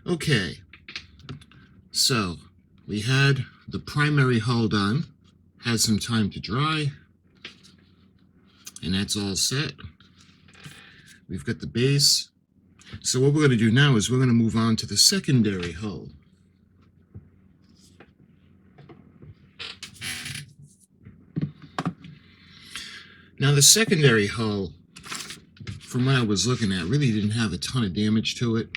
Okay, so we had the primary hull done, had some time to dry, and that's all set. We've got the base. So what we're going to do now is we're going to move on to the secondary hull. Now the secondary hull, from what I was looking at, really didn't have a ton of damage to it.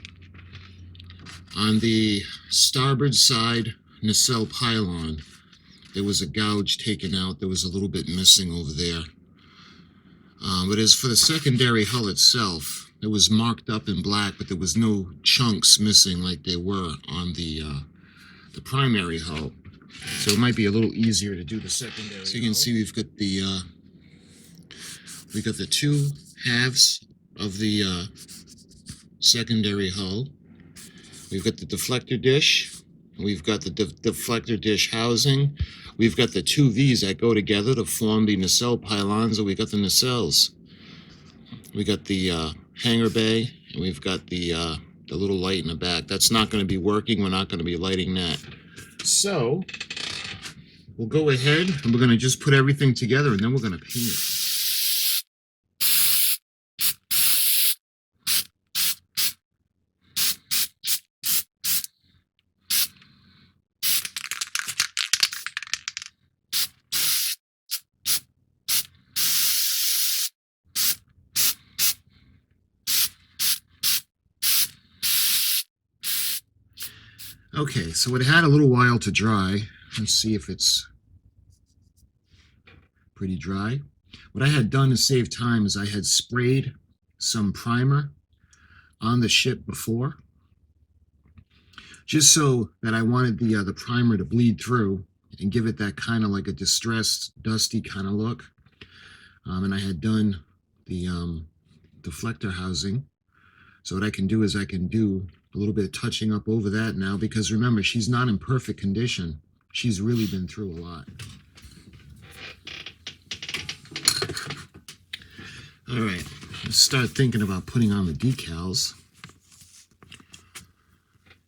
On the starboard side nacelle pylon, there was a gouge taken out. There was a little bit missing over there. But as for the secondary hull itself, it was marked up in black, but there was no chunks missing like they were on the primary hull. So it might be a little easier to do the secondary. So you can see we've got the two halves of the secondary hull. We've got the deflector dish. We've got the deflector dish housing. We've got the two V's that go together to form the nacelle pylons, and we got the nacelles. We got the hangar bay, and we've got the little light in the back. That's not going to be working. We're not going to be lighting that. So we'll go ahead and we're going to just put everything together, and then we're going to paint it. Okay, so it had a little while to dry. Let's see if it's pretty dry. What I had done to save time is I had sprayed some primer on the ship before, just so that I wanted the primer to bleed through and give it that kind of like a distressed, dusty kind of look. And I had done the deflector housing. So what I can do is I can do a little bit of touching up over that now, because remember, she's not in perfect condition. She's really been through a lot. All right, let's start thinking about putting on the decals.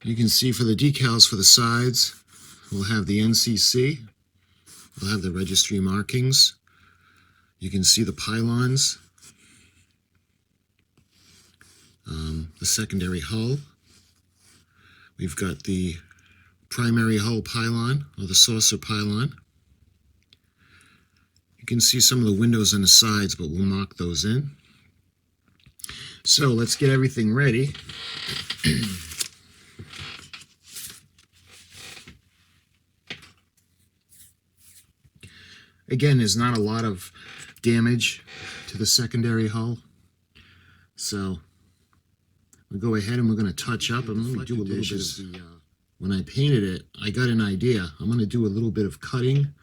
You can see for the decals for the sides, we'll have the NCC. We'll have the registry markings. You can see the pylons, the secondary hull. We've got the primary hull pylon, or the saucer pylon. You can see some of the windows on the sides, but we'll mark those in. So let's get everything ready. Again, there's not a lot of damage to the secondary hull. So we'll go ahead and we're going to touch up. I'm going to do a little bit of the, when I painted it, I got an idea. I'm going to do a little bit of cutting.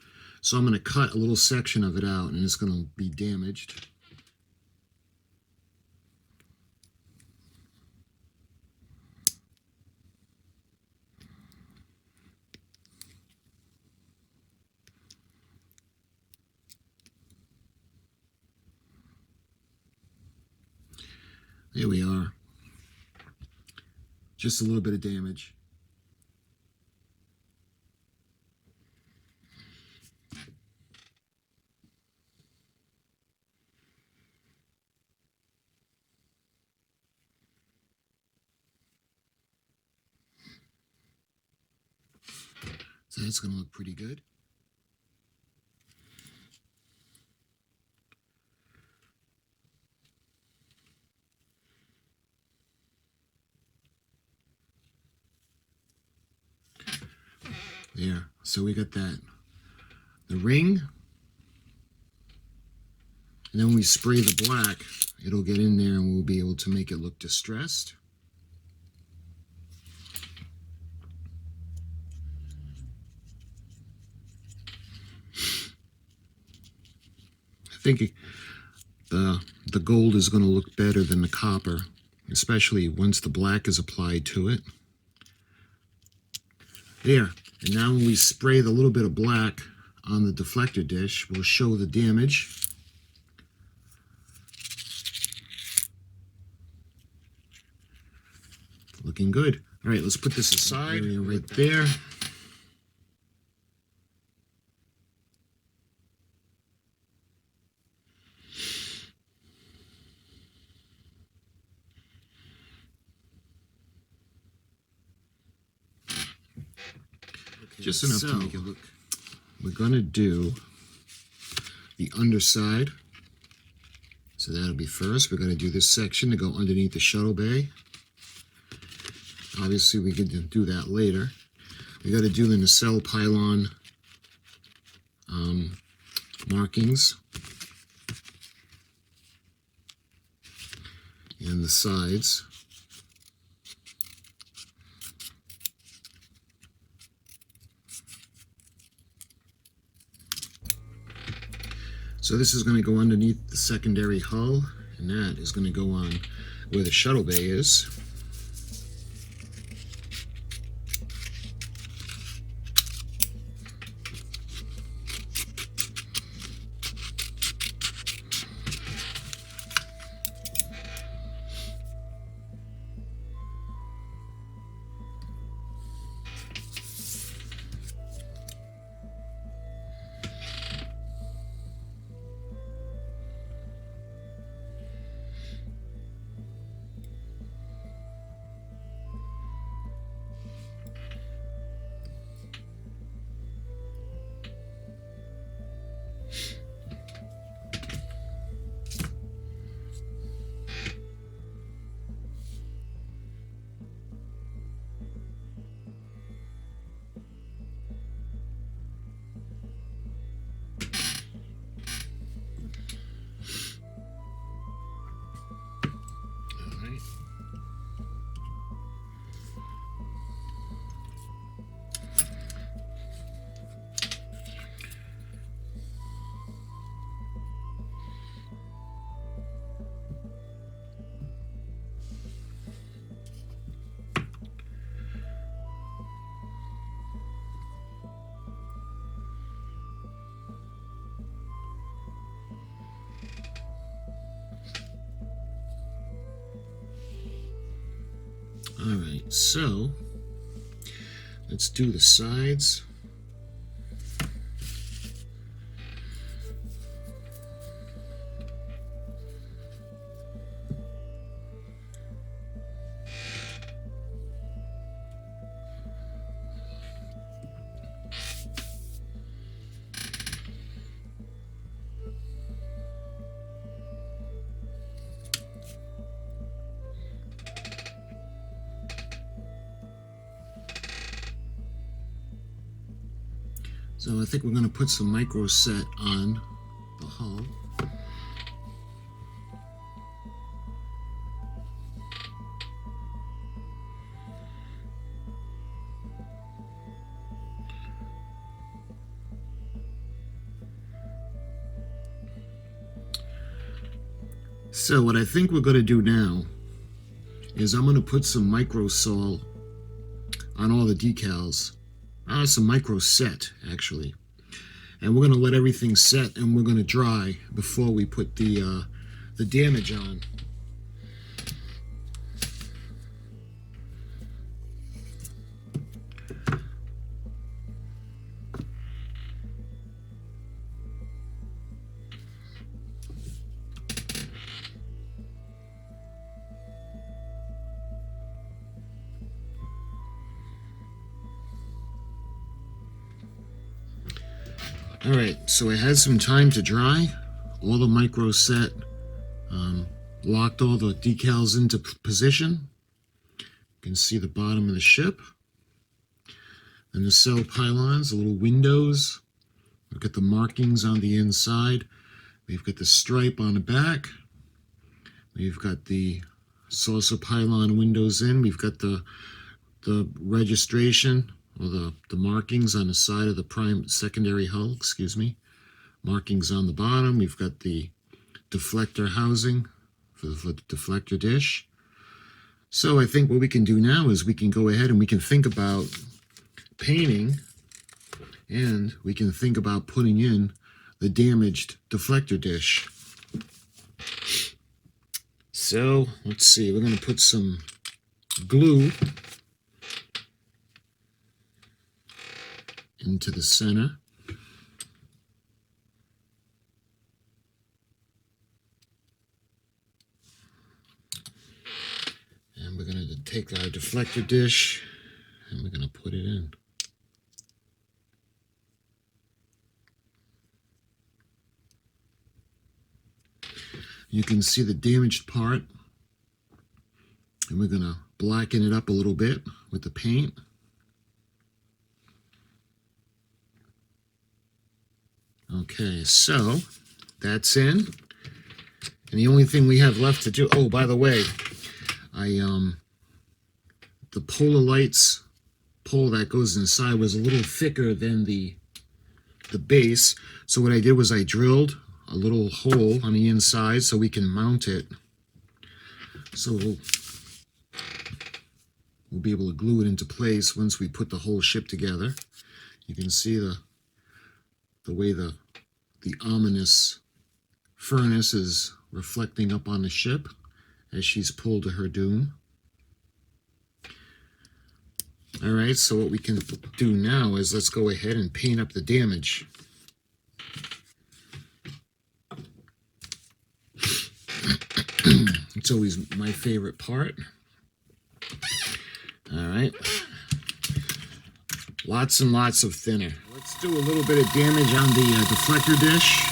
So I'm going to cut a little section of it out, and it's going to be damaged. There we are. Just a little bit of damage. So that's going to look pretty good. There, so we got that. The ring, and then when we spray the black, it'll get in there and we'll be able to make it look distressed. I think the gold is going to look better than the copper, especially once the black is applied to it. There. And now when we spray the little bit of black on the deflector dish, we'll show the damage. looking good. All right, let's put this aside. Right there. Just enough to make it look. We're going to do the underside. So that'll be first. We're going to do this section to go underneath the shuttle bay. Obviously, we could do that later. We got to do the nacelle pylon markings and the sides. So this is going to go underneath the secondary hull, and that is going to go on where the shuttle bay is. All right, so let's do the sides. So I think we're going to put some micro set on the hull. So what I think we're going to do now is I'm going to put some micro sol on all the decals. Some micro set, actually. And we're going to let everything set, and we're going to dry before we put the damage on. Alright, so it had some time to dry. All the micro set locked all the decals into position. You can see the bottom of the ship. The nacelle pylons, the little windows. We've got the markings on the inside. We've got the stripe on the back. We've got the saucer pylon windows in. We've got the registration, or the markings on the side of the secondary hull, excuse me. Markings on the bottom. We've got the deflector housing for the deflector dish. So I think what we can do now is we can go ahead and we can think about painting, and we can think about putting in the damaged deflector dish. So let's see, we're going to put some glue into the center. And we're going to take our deflector dish and we're going to put it in. You can see the damaged part, and we're going to blacken it up a little bit with the paint. Okay, so that's in. And the only thing we have left to do, oh, by the way, the polar lights pole that goes inside was a little thicker than the base. So what I did was I drilled a little hole on the inside so we can mount it. So we'll be able to glue it into place once we put the whole ship together. You can see the way the ominous furnace is reflecting up on the ship as she's pulled to her doom. All right, so what we can do now is let's go ahead and paint up the damage. It's always my favorite part. All right. Lots and lots of thinner. Let's do a little bit of damage on the deflector dish.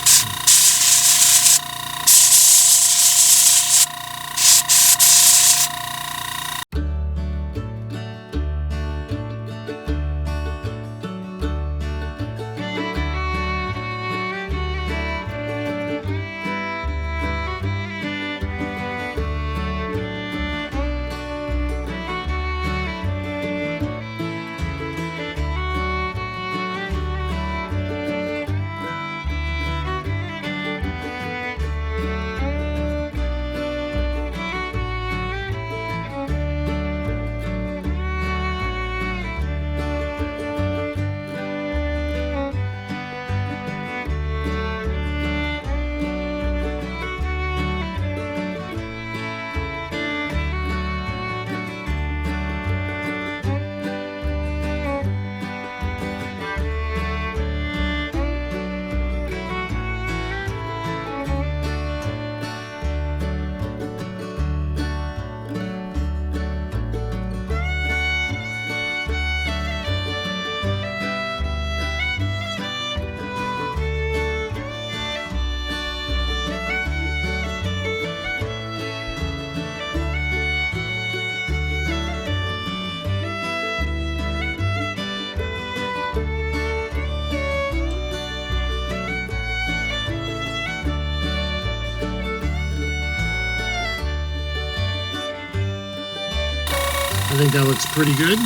I think that looks pretty good.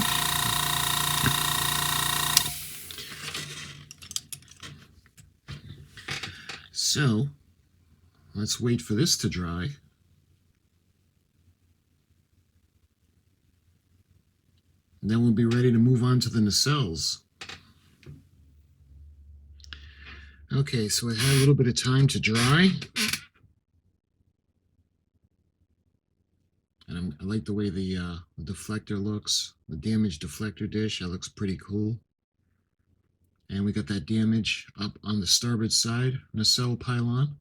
So let's wait for this to dry. And then we'll be ready to move on to the nacelles. Okay, so it had a little bit of time to dry. And I like the way the deflector looks. The damaged deflector dish, that looks pretty cool. And we got that damage up on the starboard side nacelle pylon.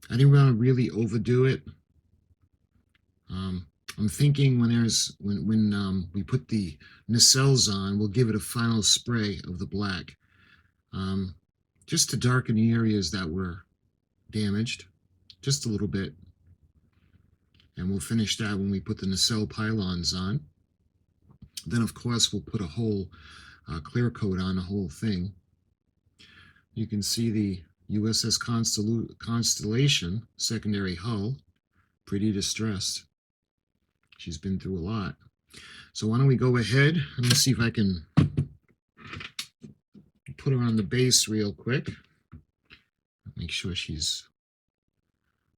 I didn't want to really overdo it. I'm thinking when we put the nacelles on, we'll give it a final spray of the black, just to darken the areas that were damaged, just a little bit. And we'll finish that when we put the nacelle pylons on. Then, of course, we'll put a whole clear coat on the whole thing. You can see the U.S.S. Constellation secondary hull, pretty distressed. She's been through a lot. So why don't we go ahead? Let me see if I can put her on the base real quick. Make sure she's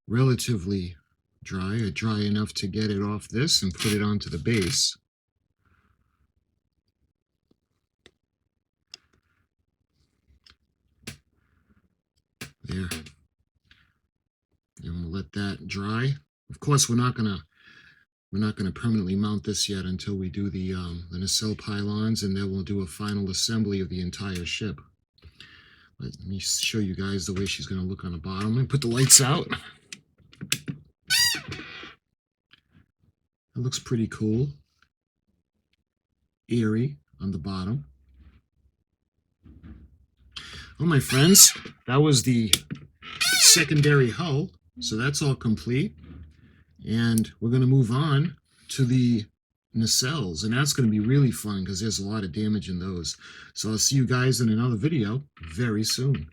relatively dry, or dry enough to get it off this and put it onto the base. There. And we'll let that dry. Of course, we're not going to We're not going to permanently mount this yet until we do the nacelle pylons, and then we'll do a final assembly of the entire ship. Let me show you guys the way she's going to look on the bottom. Let me put the lights out. It looks pretty cool. Eerie on the bottom. Well, my friends, that was the secondary hull. So that's all complete. And we're going to move on to the nacelles. And that's going to be really fun because there's a lot of damage in those. So I'll see you guys in another video very soon.